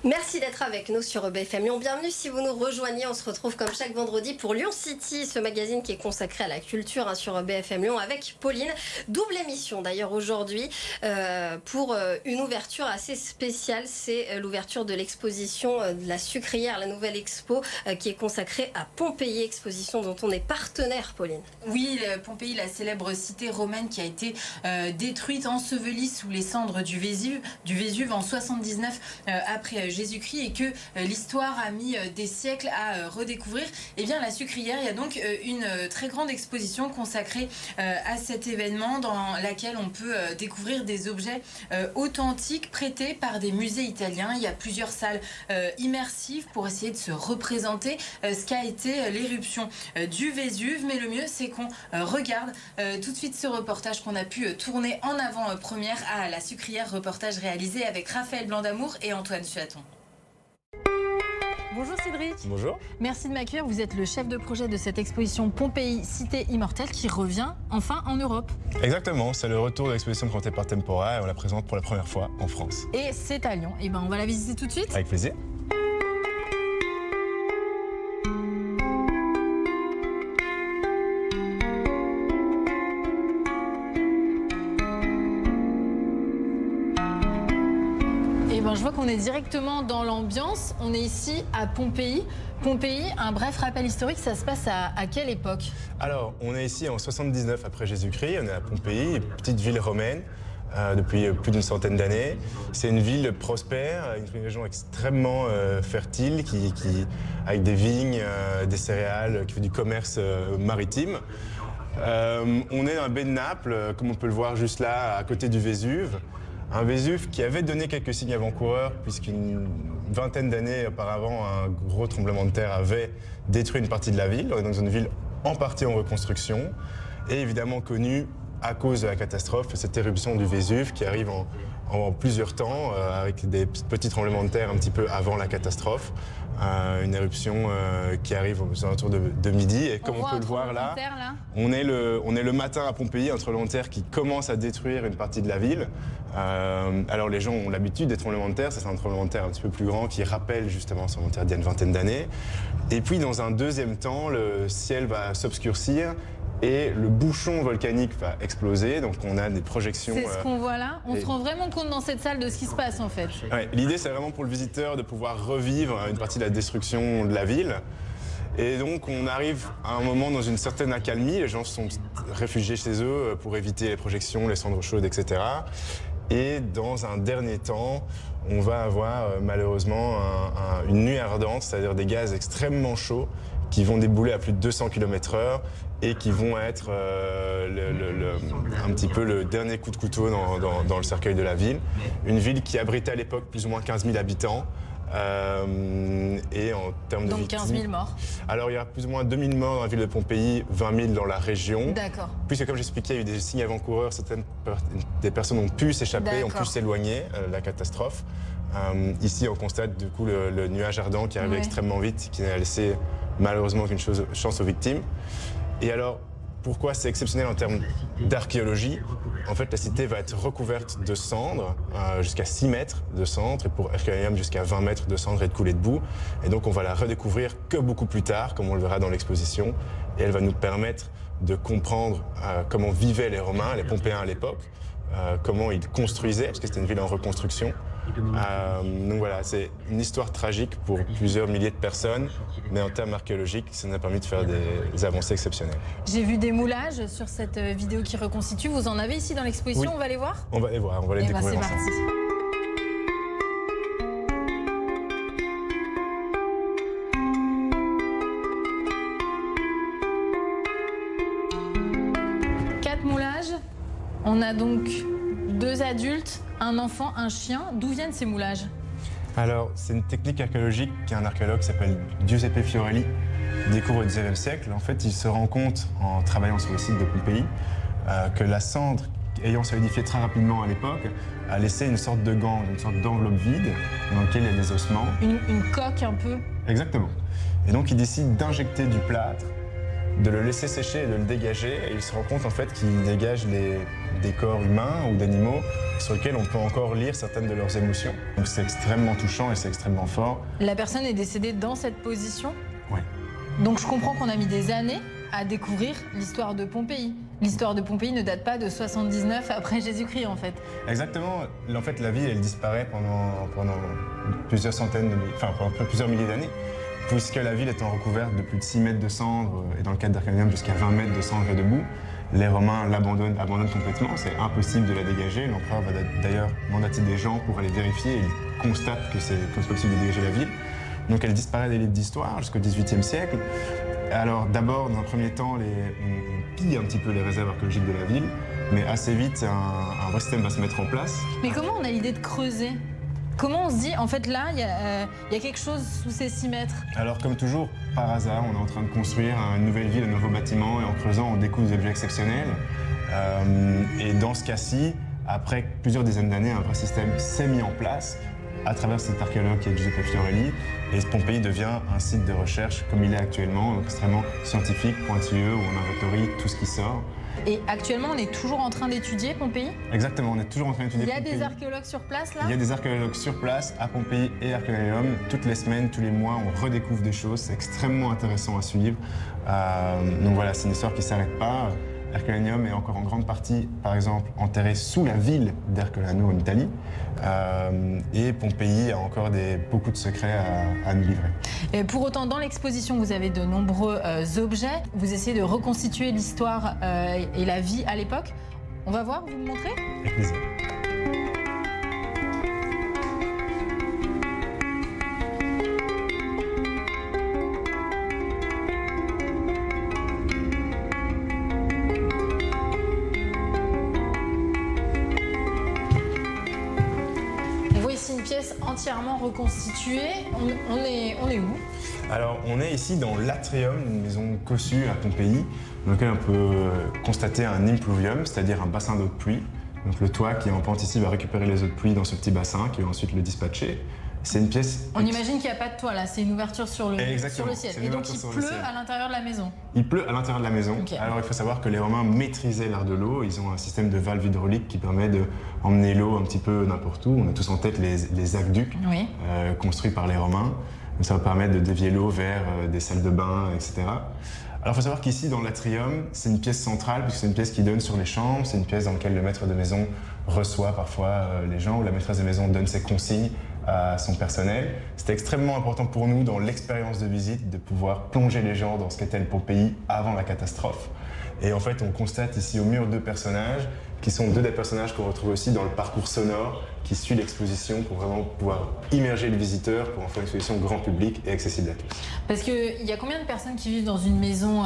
Merci d'être avec nous sur BFM Lyon. Bienvenue si vous nous rejoignez. On se retrouve comme chaque vendredi pour Lyon City, ce magazine qui est consacré à la culture sur BFM Lyon avec Pauline. Double émission d'ailleurs aujourd'hui pour une ouverture assez spéciale. C'est l'ouverture de l'exposition de la Sucrière, la nouvelle expo qui est consacrée à Pompéi, exposition dont on est partenaire, Pauline. Oui, Pompéi, la célèbre cité romaine qui a été détruite, ensevelie sous les cendres du Vésuve en 79 après Jésus-Christ et que l'histoire a mis des siècles à redécouvrir. Eh bien, la Sucrière, il y a donc une très grande exposition consacrée à cet événement dans laquelle on peut découvrir des objets authentiques prêtés par des musées italiens. Il y a plusieurs salles immersives pour essayer de se représenter ce qu'a été l'éruption du Vésuve. Mais le mieux, c'est qu'on regarde tout de suite ce reportage qu'on a pu tourner en avant-première à la Sucrière, reportage réalisé avec Raphaël Blanc-d'Amour et Antoine Suaton. Bonjour Cédric. Bonjour. Merci de m'accueillir. Vous êtes le chef de projet de cette exposition Pompéi, Cité Immortelle qui revient enfin en Europe. Exactement, c'est le retour de l'exposition présentée par Tempora et on la présente pour la première fois en France. Et c'est à Lyon. Et ben on va la visiter tout de suite. Avec plaisir. Je vois qu'on est directement dans l'ambiance. On est ici à Pompéi. Pompéi, un bref rappel historique, ça se passe à quelle époque? Alors, on est ici en 79 après Jésus-Christ. On est à Pompéi, une petite ville romaine depuis plus d'une centaine d'années. C'est une ville prospère, une région extrêmement fertile, avec des vignes, des céréales, qui fait du commerce maritime. On est dans la baie de Naples, comme on peut le voir juste là, à côté du Vésuve. Un Vésuve qui avait donné quelques signes avant-coureurs, puisqu'une vingtaine d'années auparavant, un gros tremblement de terre avait détruit une partie de la ville. On est dans une ville en partie en reconstruction, et évidemment connue à cause de la catastrophe, cette éruption du Vésuve qui arrive en plusieurs temps, avec des petits tremblements de terre un petit peu avant la catastrophe. Une éruption qui arrive aux alentours de midi. Et comme on peut le voir là, on est le matin à Pompéi, un tremblement de terre qui commence à détruire une partie de la ville. Alors les gens ont l'habitude des tremblements de terre, c'est un tremblement de terre un petit peu plus grand qui rappelle justement ce tremblement de terre d'il y a une vingtaine d'années. Et puis dans un deuxième temps, le ciel va s'obscurcir et le bouchon volcanique va exploser, donc on a des projections... C'est ce qu'on voit là. On se rend vraiment compte dans cette salle de ce qui se passe en fait. Ouais, l'idée c'est vraiment pour le visiteur de pouvoir revivre une partie de la destruction de la ville. Et donc on arrive à un moment dans une certaine accalmie, les gens se sont réfugiés chez eux pour éviter les projections, les cendres chaudes, etc. Et dans un dernier temps, on va avoir malheureusement une nuit ardente, c'est-à-dire des gaz extrêmement chauds qui vont débouler à plus de 200 km/h et qui vont être un petit peu le dernier coup de couteau dans le cercueil de la ville. Une ville qui abritait à l'époque plus ou moins 15 000 habitants. Et en termes de victimes... Donc 15 000 morts. Alors il y a plus ou moins 2 000 morts dans la ville de Pompéi, 20 000 dans la région. D'accord. Puisque comme j'expliquais, il y a eu des signes avant-coureurs, des personnes ont pu s'échapper, ont pu s'éloigner de la catastrophe. Ici on constate du coup le nuage ardent qui arrivait extrêmement vite, qui n'a laissé malheureusement aucune chance aux victimes. Et alors, pourquoi c'est exceptionnel en termes d'archéologie? En fait, la cité va être recouverte de cendres, jusqu'à 6 mètres de cendres, et pour Herculaneum jusqu'à 20 mètres de cendres et de coulées de boue. Et donc, on va la redécouvrir que beaucoup plus tard, comme on le verra dans l'exposition. Et elle va nous permettre de comprendre comment vivaient les Romains, les Pompéens à l'époque, comment ils construisaient, parce que c'était une ville en reconstruction. Donc voilà, c'est une histoire tragique pour plusieurs milliers de personnes, mais en termes archéologiques, ça nous a permis de faire des avancées exceptionnelles. J'ai vu des moulages sur cette vidéo qui reconstitue. Vous en avez ici dans l'exposition, oui. On va les voir? On va les voir, on va les découvrir ensemble. C'est parti. On a donc 2 adultes, un enfant, un chien. D'où viennent ces moulages? Alors, c'est une technique archéologique qu'un archéologue qui s'appelle Giuseppe Fiorelli découvre au XIXe siècle. En fait, il se rend compte, en travaillant sur le site de Pompéi, que la cendre, ayant solidifié très rapidement à l'époque, a laissé une sorte de gangue, une sorte d'enveloppe vide dans laquelle il y a des ossements. Une coque un peu? Exactement. Et donc, il décide d'injecter du plâtre de le laisser sécher et de le dégager. Et il se rend compte en fait qu'il dégage des corps humains ou d'animaux sur lesquels on peut encore lire certaines de leurs émotions. Donc c'est extrêmement touchant et c'est extrêmement fort. La personne est décédée dans cette position. Oui. Donc je comprends qu'on a mis des années à découvrir l'histoire de Pompéi. L'histoire de Pompéi ne date pas de 79 après Jésus-Christ en fait. Exactement. En fait, la ville, elle disparaît pendant plusieurs plusieurs milliers d'années, puisque la ville étant recouverte de plus de 6 mètres de cendres, et dans le cas d'Herculaneum jusqu'à 20 mètres de cendres et de boue, les Romains abandonnent complètement. C'est impossible de la dégager. L'empereur va d'ailleurs mandater des gens pour aller vérifier. Et il constate que c'est possible de dégager la ville. Donc elle disparaît des livres d'histoire jusqu'au XVIIIe siècle. Alors d'abord, dans un premier temps, on pille un petit peu les réserves archéologiques de la ville, mais assez vite, un vrai système va se mettre en place. Mais comment on a l'idée de creuser? Comment on se dit, en fait là, il y a quelque chose sous ces 6 mètres? Alors comme toujours, par hasard, on est en train de construire une nouvelle ville, un nouveau bâtiment, et en creusant, on découvre des objets exceptionnels. Et dans ce cas-ci, après plusieurs dizaines d'années, un vrai système s'est mis en place à travers cet archéologue qui est Giuseppe Fiorelli. Et Pompéi devient un site de recherche comme il est actuellement, donc extrêmement scientifique, pointilleux, où on inventorie tout ce qui sort. Et actuellement, on est toujours en train d'étudier Pompéi? Exactement, on est toujours en train d'étudier Pompéi. Il y a des archéologues sur place là? Il y a des archéologues sur place à Pompéi et Herculaneum. Toutes les semaines, tous les mois, on redécouvre des choses. C'est extrêmement intéressant à suivre. Donc voilà, c'est une histoire qui ne s'arrête pas. Herculaneum est encore en grande partie, par exemple, enterré sous la ville d'Herculano en Italie. Et Pompéi a encore beaucoup de secrets à nous livrer. Et pour autant, dans l'exposition, vous avez de nombreux objets. Vous essayez de reconstituer l'histoire et la vie à l'époque. On va voir, vous me montrez? Avec plaisir. Entièrement reconstituée. On est où? Alors, on est ici dans l'atrium d'une maison cossue à Pompéi, dans laquelle on peut constater un impluvium, c'est-à-dire un bassin d'eau de pluie. Donc le toit qui est en pente ici va récupérer les eaux de pluie dans ce petit bassin qui va ensuite le dispatcher. C'est une pièce... On imagine qu'il n'y a pas de toit là, c'est une ouverture sur le ciel. Et donc il pleut à l'intérieur de la maison. Il pleut à l'intérieur de la maison. Okay. Alors il faut savoir que les Romains maîtrisaient l'art de l'eau. Ils ont un système de valves hydrauliques qui permet d'emmener l'eau un petit peu n'importe où. On a tous en tête les aqueducs construits par les Romains. Ça va permettre de dévier l'eau vers des salles de bain, etc. Alors il faut savoir qu'ici, dans l'atrium, c'est une pièce centrale, puisque c'est une pièce qui donne sur les chambres. C'est une pièce dans laquelle le maître de maison reçoit parfois les gens, ou la maîtresse de maison donne ses consignes à son personnel. C'était extrêmement important pour nous, dans l'expérience de visite, de pouvoir plonger les gens dans ce qu'était le Pompéi avant la catastrophe. Et en fait, on constate ici au mur 2 personnages, qui sont 2 des personnages qu'on retrouve aussi dans le parcours sonore qui suit l'exposition pour vraiment pouvoir immerger le visiteur pour en faire une exposition grand public et accessible à tous. Parce qu'il y a combien de personnes qui vivent dans une maison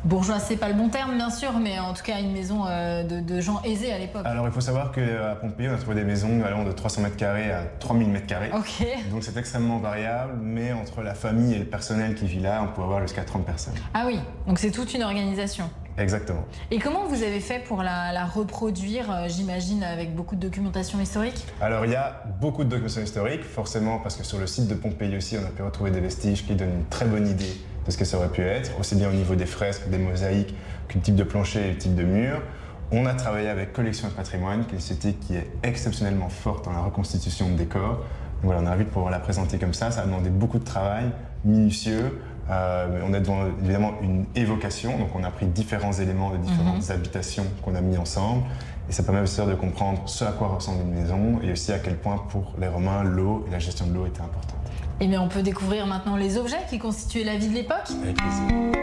bourgeoise? C'est pas le bon terme bien sûr, mais en tout cas une maison de gens aisés à l'époque. Alors il faut savoir qu'à Pompéi, on a trouvé des maisons allant de 300 mètres carrés à 3000 mètres carrés. Okay. Donc c'est extrêmement variable, mais entre la famille et le personnel qui vit là, on peut avoir jusqu'à 30 personnes. Ah oui, donc c'est toute une organisation. Exactement. Et comment vous avez fait pour la reproduire, j'imagine, avec beaucoup de documentation historique? Alors il y a beaucoup de documentation historique, forcément parce que sur le site de Pompéi aussi, on a pu retrouver des vestiges qui donnent une très bonne idée de ce que ça aurait pu être, aussi bien au niveau des fresques, des mosaïques, que le type de plancher et le type de mur. On a travaillé avec Collection de Patrimoine, qui est une société qui est exceptionnellement forte dans la reconstitution de décors. Donc voilà, on a envie de pouvoir la présenter comme ça. Ça a demandé beaucoup de travail, minutieux. On est devant évidemment une évocation, donc on a pris différents éléments de différentes habitations qu'on a mis ensemble. Et ça permet aussi de comprendre ce à quoi ressemble une maison et aussi à quel point pour les Romains, l'eau et la gestion de l'eau étaient importantes. Et bien on peut découvrir maintenant les objets qui constituaient la vie de l'époque. Avec plaisir.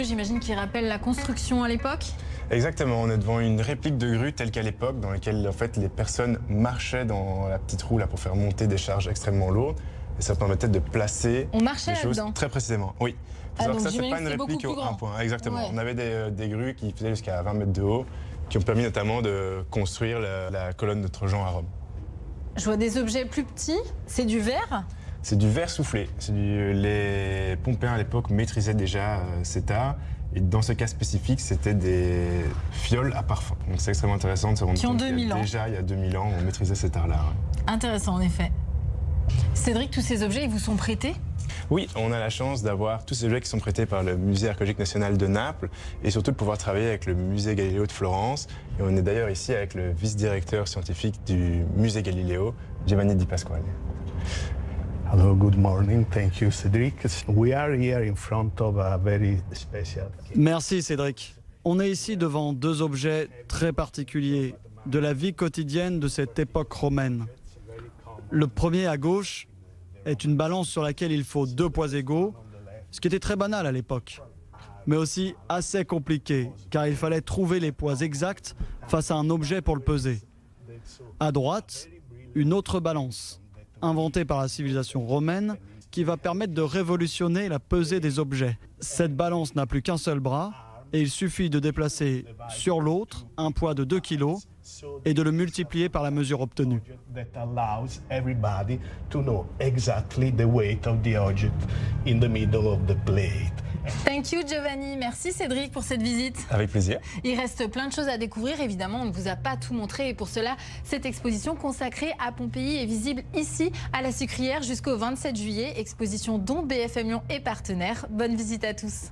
J'imagine qui rappelle la construction à l'époque. Exactement, on est devant une réplique de grue telle qu'à l'époque, dans laquelle en fait, les personnes marchaient dans la petite roue là, pour faire monter des charges extrêmement lourdes. Et ça permettait de placer les choses très précisément. Oui. Donc ça, c'est pas une réplique au 1 point. Exactement. Ouais. On avait des grues qui faisaient jusqu'à 20 mètres de haut, qui ont permis notamment de construire la colonne de Trojan à Rome. Je vois des objets plus petits, c'est du verre. C'est du verre soufflé. Les Pompéens à l'époque maîtrisaient déjà cet art Et dans ce cas spécifique, c'était des fioles à parfum. Donc c'est extrêmement intéressant de se rendre Qui ont compte 2000 ans. déjà, il y a 2000 ans, on maîtrisait cet art-là. Ouais. Intéressant, en effet. Cédric, tous ces objets, ils vous sont prêtés? Oui, on a la chance d'avoir tous ces objets qui sont prêtés par le Musée archéologique national de Naples et surtout de pouvoir travailler avec le Musée Galiléo de Florence. Et on est d'ailleurs ici avec le vice-directeur scientifique du Musée Galiléo, Giovanni Di Pasquale. Hello, good morning. Thank you, Cédric. We are here in front of a very special. Merci Cédric. On est ici devant deux objets très particuliers de la vie quotidienne de cette époque romaine. Le premier à gauche est une balance sur laquelle il faut deux poids égaux, ce qui était très banal à l'époque, mais aussi assez compliqué, car il fallait trouver les poids exacts face à un objet pour le peser. À droite, une autre balance, inventée par la civilisation romaine, qui va permettre de révolutionner la pesée des objets. Cette balance n'a plus qu'un seul bras, et il suffit de déplacer sur l'autre un poids de 2 kg et de le multiplier par la mesure obtenue. That allows everybody to know exactly the weight of the object in the middle of the plate. Thank you Giovanni, merci Cédric pour cette visite. Avec plaisir. Il reste plein de choses à découvrir, évidemment on ne vous a pas tout montré et pour cela cette exposition consacrée à Pompéi est visible ici à la Sucrière jusqu'au 27 juillet, exposition dont BFM Lyon est partenaire. Bonne visite à tous.